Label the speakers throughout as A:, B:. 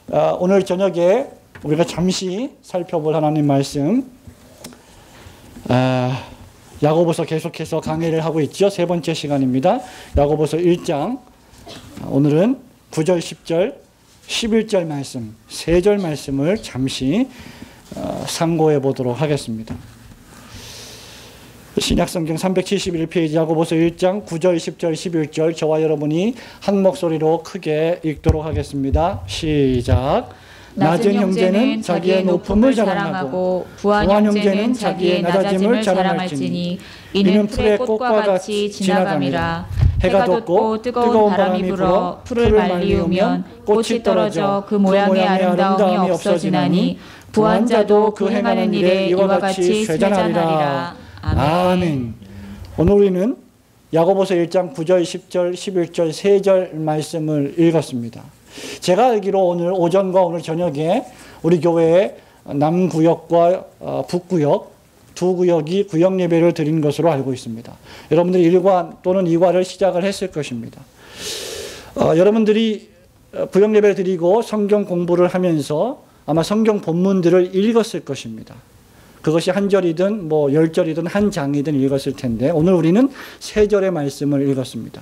A: 오늘 저녁에 우리가 잠시 살펴볼 하나님 말씀, 야고보서 계속해서 강의를 하고 있죠. 세 번째 시간입니다. 야고보서 1장, 오늘은 9절, 10절, 11절 말씀, 3절 말씀을 잠시 상고해 보도록 하겠습니다. 신약성경 371페이지 야고보서 1장 9절, 10절, 11절 저와 여러분이 한 목소리로 크게 읽도록 하겠습니다. 시작. 낮은 형제는 자기의 높음을 자랑하고 부한 형제는 자기의 낮아짐을 자랑할지니 이는 풀의 꽃과 같이 지나감이라. 해가 돋고 뜨거운 바람이 불어 풀을 말리우면 꽃이 떨어져 그 모양의 아름다움이 없어지나니 부한 자도 그 행하는 일에 이와 같이 쇠잔하리라. 아멘. 오늘 우리는 야고보서 1장 9절, 10절, 11절, 3절 말씀을 읽었습니다. 제가 알기로 오늘 오전과 오늘 저녁에 우리 교회에 남구역과 북구역 두 구역이 구역 예배를 드린 것으로 알고 있습니다. 여러분들이 1과 또는 2과를 시작을 했을 것입니다. 여러분들이 구역 예배를 드리고 성경 공부를 하면서 아마 성경 본문들을 읽었을 것입니다. 그것이 한 절이든 10절이든 한 장이든 읽었을 텐데 오늘 우리는 3절의 말씀을 읽었습니다.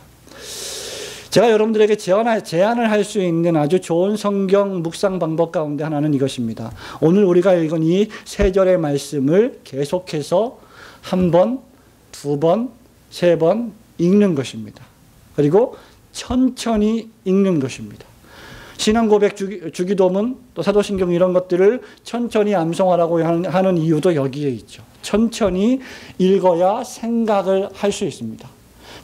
A: 제가 여러분들에게 제안을 할 수 있는 아주 좋은 성경 묵상 방법 가운데 하나는 이것입니다. 오늘 우리가 읽은 이 3절의 말씀을 계속해서 한 번, 2번, 3번 읽는 것입니다. 그리고 천천히 읽는 것입니다. 신앙고백, 주기도문, 또 사도신경 이런 것들을 천천히 암송하라고 하는 이유도 여기에 있죠. 천천히 읽어야 생각을 할 수 있습니다.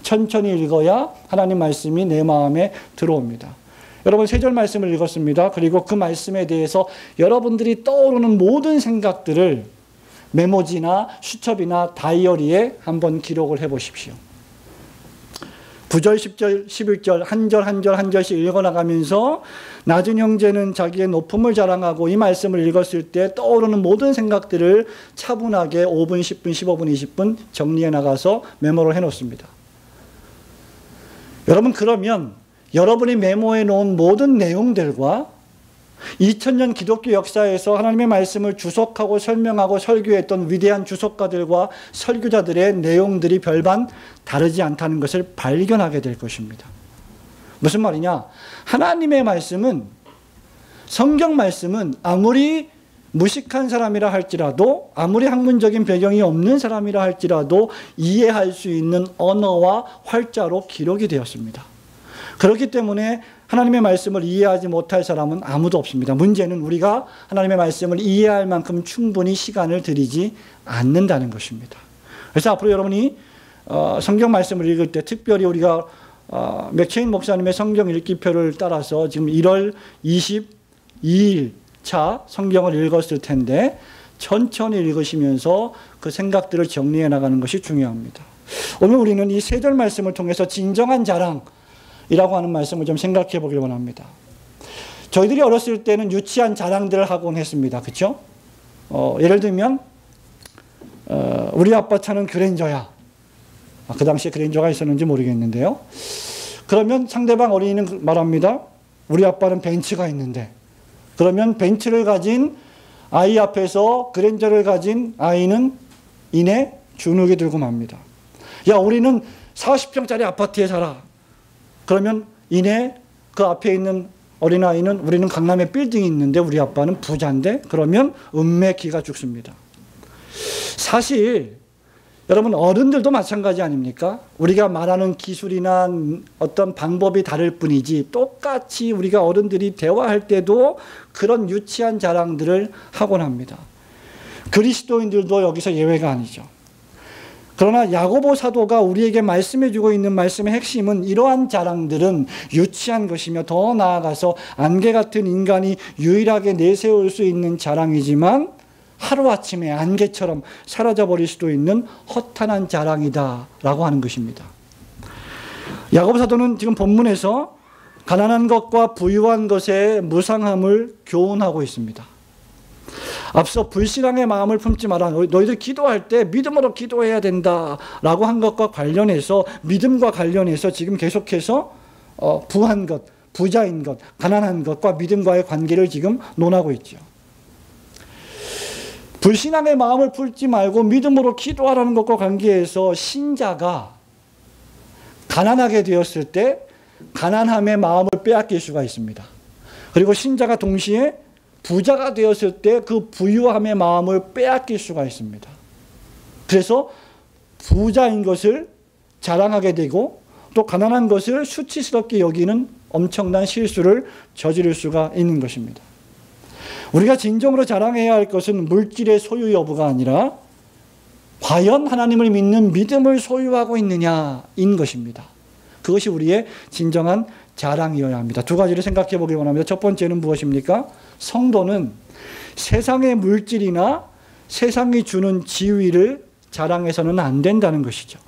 A: 천천히 읽어야 하나님 말씀이 내 마음에 들어옵니다. 여러분 3절 말씀을 읽었습니다. 그리고 그 말씀에 대해서 여러분들이 떠오르는 모든 생각들을 메모지나 수첩이나 다이어리에 한번 기록을 해 보십시오. 9절, 10절, 11절 한 절 한 절 한 절씩 읽어나가면서 낮은 형제는 자기의 높음을 자랑하고 이 말씀을 읽었을 때 떠오르는 모든 생각들을 차분하게 5분, 10분, 15분, 20분 정리해 나가서 메모를 해놓습니다. 여러분 그러면 여러분이 메모해 놓은 모든 내용들과 2000년 기독교 역사에서 하나님의 말씀을 주석하고 설명하고 설교했던 위대한 주석가들과 설교자들의 내용들이 별반 다르지 않다는 것을 발견하게 될 것입니다. 무슨 말이냐? 하나님의 말씀은, 성경 말씀은 아무리 무식한 사람이라 할지라도, 아무리 학문적인 배경이 없는 사람이라 할지라도 이해할 수 있는 언어와 활자로 기록이 되었습니다. 그렇기 때문에 하나님의 말씀을 이해하지 못할 사람은 아무도 없습니다. 문제는 우리가 하나님의 말씀을 이해할 만큼 충분히 시간을 들이지 않는다는 것입니다. 그래서 앞으로 여러분이 성경 말씀을 읽을 때 특별히 우리가 맥체인 목사님의 성경 읽기표를 따라서 지금 1월 22일 차 성경을 읽었을 텐데 천천히 읽으시면서 그 생각들을 정리해 나가는 것이 중요합니다. 오늘 우리는 이 3절 말씀을 통해서 진정한 자랑이라고 하는 말씀을 좀 생각해 보길 원합니다. 저희들이 어렸을 때는 유치한 자랑들을 하곤 했습니다. 그렇죠? 예를 들면 우리 아빠 차는 그랜저야. 그 당시에 그랜저가 있었는지 모르겠는데요. 그러면 상대방 어린이는 말합니다. 우리 아빠는 벤츠가 있는데. 그러면 벤츠를 가진 아이 앞에서 그랜저를 가진 아이는 이내 주눅이 들고 맙니다. 야, 우리는 40평짜리 아파트에 살아. 그러면 이내 그 앞에 있는 어린아이는 우리는 강남에 빌딩이 있는데 우리 아빠는 부자인데 그러면 은맥기가 죽습니다. 사실 여러분 어른들도 마찬가지 아닙니까? 우리가 말하는 기술이나 어떤 방법이 다를 뿐이지 똑같이 우리가 어른들이 대화할 때도 그런 유치한 자랑들을 하곤 합니다. 그리스도인들도 여기서 예외가 아니죠. 그러나 야고보 사도가 우리에게 말씀해 주고 있는 말씀의 핵심은 이러한 자랑들은 유치한 것이며 더 나아가서 안개 같은 인간이 유일하게 내세울 수 있는 자랑이지만 하루아침에 안개처럼 사라져버릴 수도 있는 허탄한 자랑이다라고 하는 것입니다. 야고보 사도는 지금 본문에서 가난한 것과 부유한 것의 무상함을 교훈하고 있습니다. 앞서 불신앙의 마음을 품지 마라. 너희들 기도할 때 믿음으로 기도해야 된다라고 한 것과 관련해서 믿음과 관련해서 지금 계속해서 부한 것, 부자인 것, 가난한 것과 믿음과의 관계를 지금 논하고 있죠. 불신앙의 마음을 품지 말고 믿음으로 기도하라는 것과 관계해서 신자가 가난하게 되었을 때 가난함의 마음을 빼앗길 수가 있습니다. 그리고 신자가 동시에 부자가 되었을 때 그 부유함의 마음을 빼앗길 수가 있습니다. 그래서 부자인 것을 자랑하게 되고 또 가난한 것을 수치스럽게 여기는 엄청난 실수를 저지를 수가 있는 것입니다. 우리가 진정으로 자랑해야 할 것은 물질의 소유 여부가 아니라 과연 하나님을 믿는 믿음을 소유하고 있느냐인 것입니다. 그것이 우리의 진정한 자랑이어야 합니다. 두 가지를 생각해 보기 원합니다. 첫 번째는 무엇입니까? 성도는 세상의 물질이나 세상이 주는 지위를 자랑해서는 안 된다는 것이죠.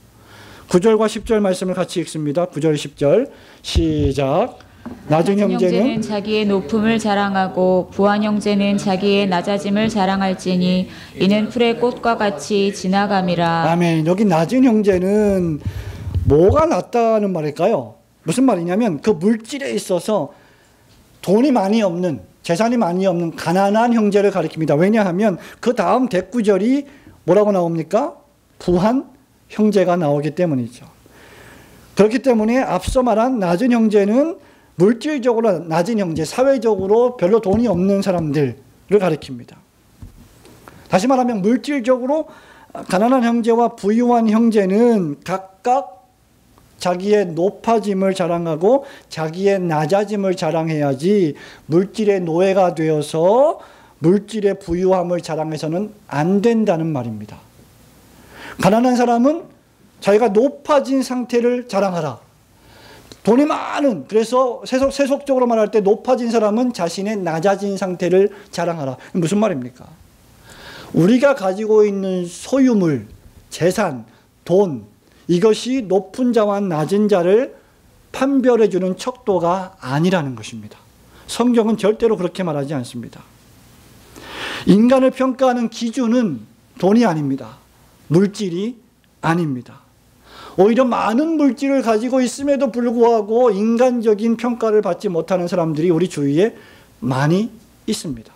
A: 9절과 10절 말씀을 같이 읽습니다. 9절 10절 시작. 낮은 형제는
B: 자기의 높음을 자랑하고 부한 형제는 자기의 낮아짐을 자랑할지니 이는 풀의 꽃과 같이 지나감이라.
A: 아멘. 여기 낮은 형제는 뭐가 낮다는 말일까요? 무슨 말이냐면 그 물질에 있어서 돈이 많이 없는, 재산이 많이 없는 가난한 형제를 가리킵니다. 왜냐하면 그 다음 대구절이 뭐라고 나옵니까? 부한 형제가 나오기 때문이죠. 그렇기 때문에 앞서 말한 낮은 형제는 물질적으로 낮은 형제, 사회적으로 별로 돈이 없는 사람들을 가리킵니다. 다시 말하면 물질적으로 가난한 형제와 부유한 형제는 각각 자기의 높아짐을 자랑하고 자기의 낮아짐을 자랑해야지 물질의 노예가 되어서 물질의 부유함을 자랑해서는 안 된다는 말입니다. 가난한 사람은 자기가 높아진 상태를 자랑하라. 돈이 많은, 그래서 세속적으로 말할 때 높아진 사람은 자신의 낮아진 상태를 자랑하라. 무슨 말입니까? 우리가 가지고 있는 소유물, 재산, 돈, 이것이 높은 자와 낮은 자를 판별해 주는 척도가 아니라는 것입니다. 성경은 절대로 그렇게 말하지 않습니다. 인간을 평가하는 기준은 돈이 아닙니다. 물질이 아닙니다. 오히려 많은 물질을 가지고 있음에도 불구하고 인간적인 평가를 받지 못하는 사람들이 우리 주위에 많이 있습니다.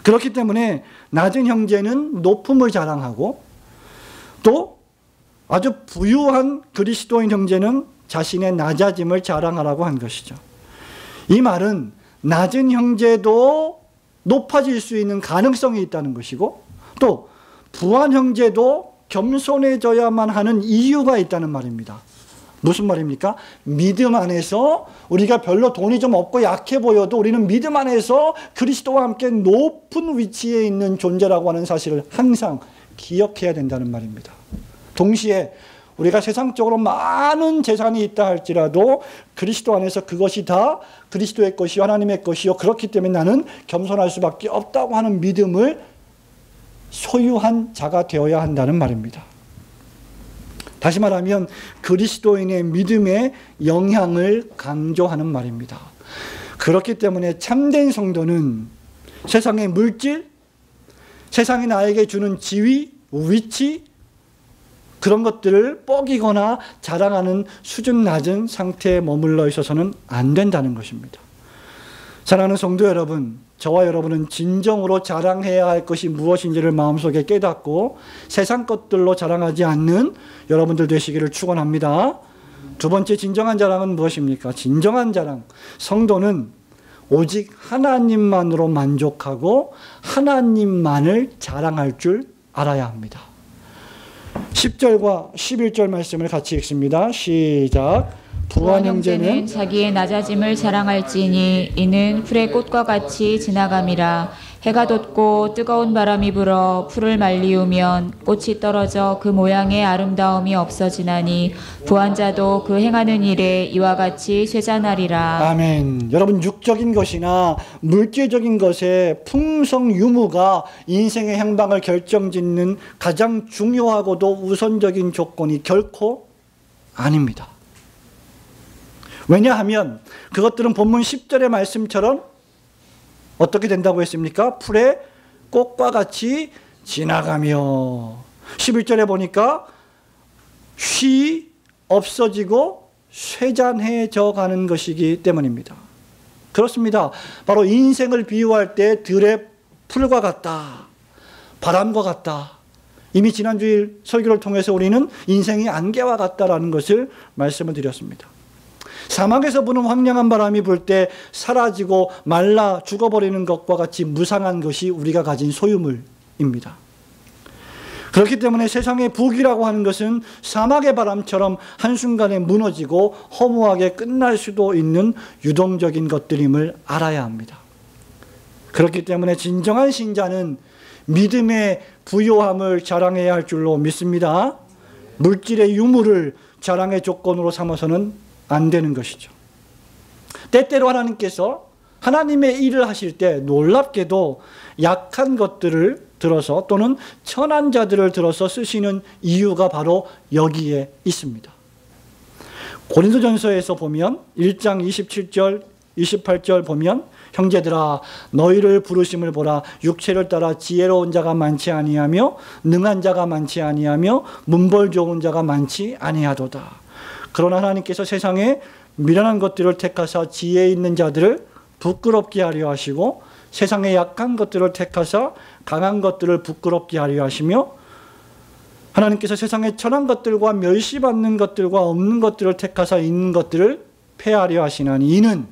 A: 그렇기 때문에 낮은 형제는 높음을 자랑하고 또 아주 부유한 그리스도인 형제는 자신의 낮아짐을 자랑하라고 한 것이죠. 이 말은 낮은 형제도 높아질 수 있는 가능성이 있다는 것이고 또 부한 형제도 겸손해져야만 하는 이유가 있다는 말입니다. 무슨 말입니까? 믿음 안에서 우리가 별로 돈이 좀 없고 약해 보여도 우리는 믿음 안에서 그리스도와 함께 높은 위치에 있는 존재라고 하는 사실을 항상 기억해야 된다는 말입니다. 동시에 우리가 세상적으로 많은 재산이 있다 할지라도 그리스도 안에서 그것이 다 그리스도의 것이요 하나님의 것이요 그렇기 때문에 나는 겸손할 수밖에 없다고 하는 믿음을 소유한 자가 되어야 한다는 말입니다. 다시 말하면 그리스도인의 믿음의 영향을 강조하는 말입니다. 그렇기 때문에 참된 성도는 세상의 물질, 세상이 나에게 주는 지위, 위치, 그런 것들을 뻐기거나 자랑하는 수준 낮은 상태에 머물러 있어서는 안 된다는 것입니다. 사랑하는 성도 여러분, 저와 여러분은 진정으로 자랑해야 할 것이 무엇인지를 마음속에 깨닫고 세상 것들로 자랑하지 않는 여러분들 되시기를 축원합니다. 두 번째 진정한 자랑은 무엇입니까? 진정한 자랑, 성도는 오직 하나님만으로 만족하고 하나님만을 자랑할 줄 알아야 합니다. 10절과 11절 말씀을 같이 읽습니다. 시작. 부한 형제는
B: 자기의 낮아짐을 자랑할지니 이는 풀의 꽃과 같이 지나감이라. 해가 돋고 뜨거운 바람이 불어 풀을 말리우면 꽃이 떨어져 그 모양의 아름다움이 없어지나니 부한 자도 그 행하는 일에 이와 같이 쇠잔하리라.
A: 아멘. 여러분, 육적인 것이나 물질적인 것의 풍성 유무가 인생의 행방을 결정짓는 가장 중요하고도 우선적인 조건이 결코 아닙니다. 왜냐하면 그것들은 본문 10절의 말씀처럼 어떻게 된다고 했습니까? 풀의 꽃과 같이 지나가며 11절에 보니까 쉬 없어지고 쇠잔해져 가는 것이기 때문입니다. 그렇습니다. 바로 인생을 비유할 때 들의 풀과 같다, 바람과 같다. 이미 지난주일 설교를 통해서 우리는 인생이 안개와 같다라는 것을 말씀을 드렸습니다. 사막에서 부는 황량한 바람이 불 때 사라지고 말라 죽어버리는 것과 같이 무상한 것이 우리가 가진 소유물입니다. 그렇기 때문에 세상의 북이라고 하는 것은 사막의 바람처럼 한순간에 무너지고 허무하게 끝날 수도 있는 유동적인 것들임을 알아야 합니다. 그렇기 때문에 진정한 신자는 믿음의 부요함을 자랑해야 할 줄로 믿습니다. 물질의 유무를 자랑의 조건으로 삼아서는 안 되는 것이죠. 때때로 하나님께서 하나님의 일을 하실 때 놀랍게도 약한 것들을 들어서 또는 천한 자들을 들어서 쓰시는 이유가 바로 여기에 있습니다. 고린도전서에서 보면 1장 27절 28절 보면 형제들아 너희를 부르심을 보라 육체를 따라 지혜로운 자가 많지 아니하며 능한 자가 많지 아니하며 문벌 좋은 자가 많지 아니하도다. 그러나 하나님께서 세상에 미련한 것들을 택하사 지혜 있는 자들을 부끄럽게 하려 하시고 세상의 약한 것들을 택하사 강한 것들을 부끄럽게 하려 하시며 하나님께서 세상의 천한 것들과 멸시받는 것들과 없는 것들을 택하사 있는 것들을 폐하려 하시나니 이는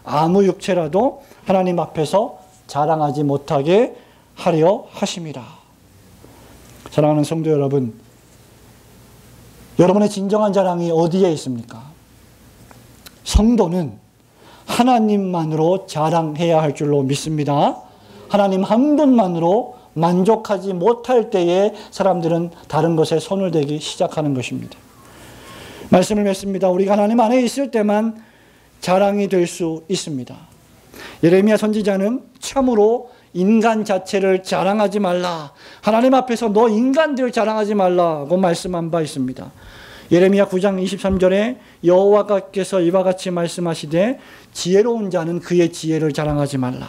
A: 아무 육체라도 하나님 앞에서 자랑하지 못하게 하려 하심이라. 사랑하는 성도 여러분, 여러분의 진정한 자랑이 어디에 있습니까? 성도는 하나님만으로 자랑해야 할 줄로 믿습니다. 하나님 한 분만으로 만족하지 못할 때에 사람들은 다른 것에 손을 대기 시작하는 것입니다. 말씀을 맺습니다. 우리가 하나님 안에 있을 때만 자랑이 될 수 있습니다. 예레미야 선지자는 참으로 인간 자체를 자랑하지 말라. 하나님 앞에서 너 인간들 자랑하지 말라고 말씀한 바 있습니다. 예레미야 9장 23절에 여호와께서 이와 같이 말씀하시되 지혜로운 자는 그의 지혜를 자랑하지 말라.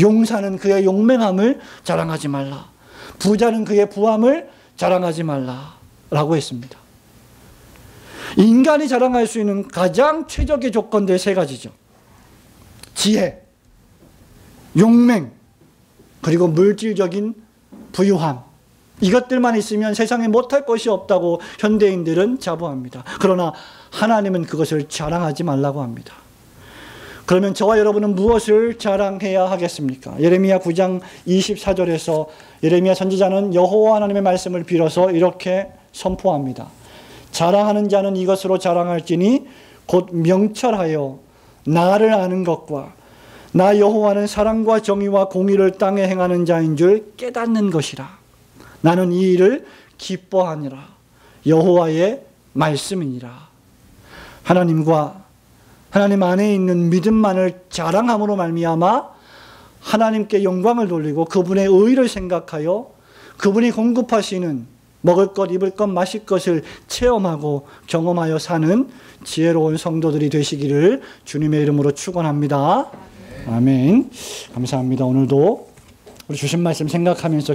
A: 용사는 그의 용맹함을 자랑하지 말라. 부자는 그의 부함을 자랑하지 말라 라고 했습니다. 인간이 자랑할 수 있는 가장 최적의 조건들 세 가지죠. 지혜, 용맹, 그리고 물질적인 부유함. 이것들만 있으면 세상에 못할 것이 없다고 현대인들은 자부합니다. 그러나 하나님은 그것을 자랑하지 말라고 합니다. 그러면 저와 여러분은 무엇을 자랑해야 하겠습니까? 예레미야 9장 24절에서 예레미야 선지자는 여호와 하나님의 말씀을 빌어서 이렇게 선포합니다. 자랑하는 자는 이것으로 자랑할지니 곧 명철하여 나를 아는 것과 나 여호와는 사랑과 정의와 공의를 땅에 행하는 자인 줄 깨닫는 것이라. 나는 이 일을 기뻐하니라. 여호와의 말씀이니라. 하나님 안에 있는 믿음만을 자랑함으로 말미암아 하나님께 영광을 돌리고 그분의 의를 생각하여 그분이 공급하시는 먹을 것, 입을 것, 마실 것을 체험하고 경험하여 사는 지혜로운 성도들이 되시기를 주님의 이름으로 축원합니다. 아멘. 감사합니다. 오늘도 우리 주신 말씀 생각하면서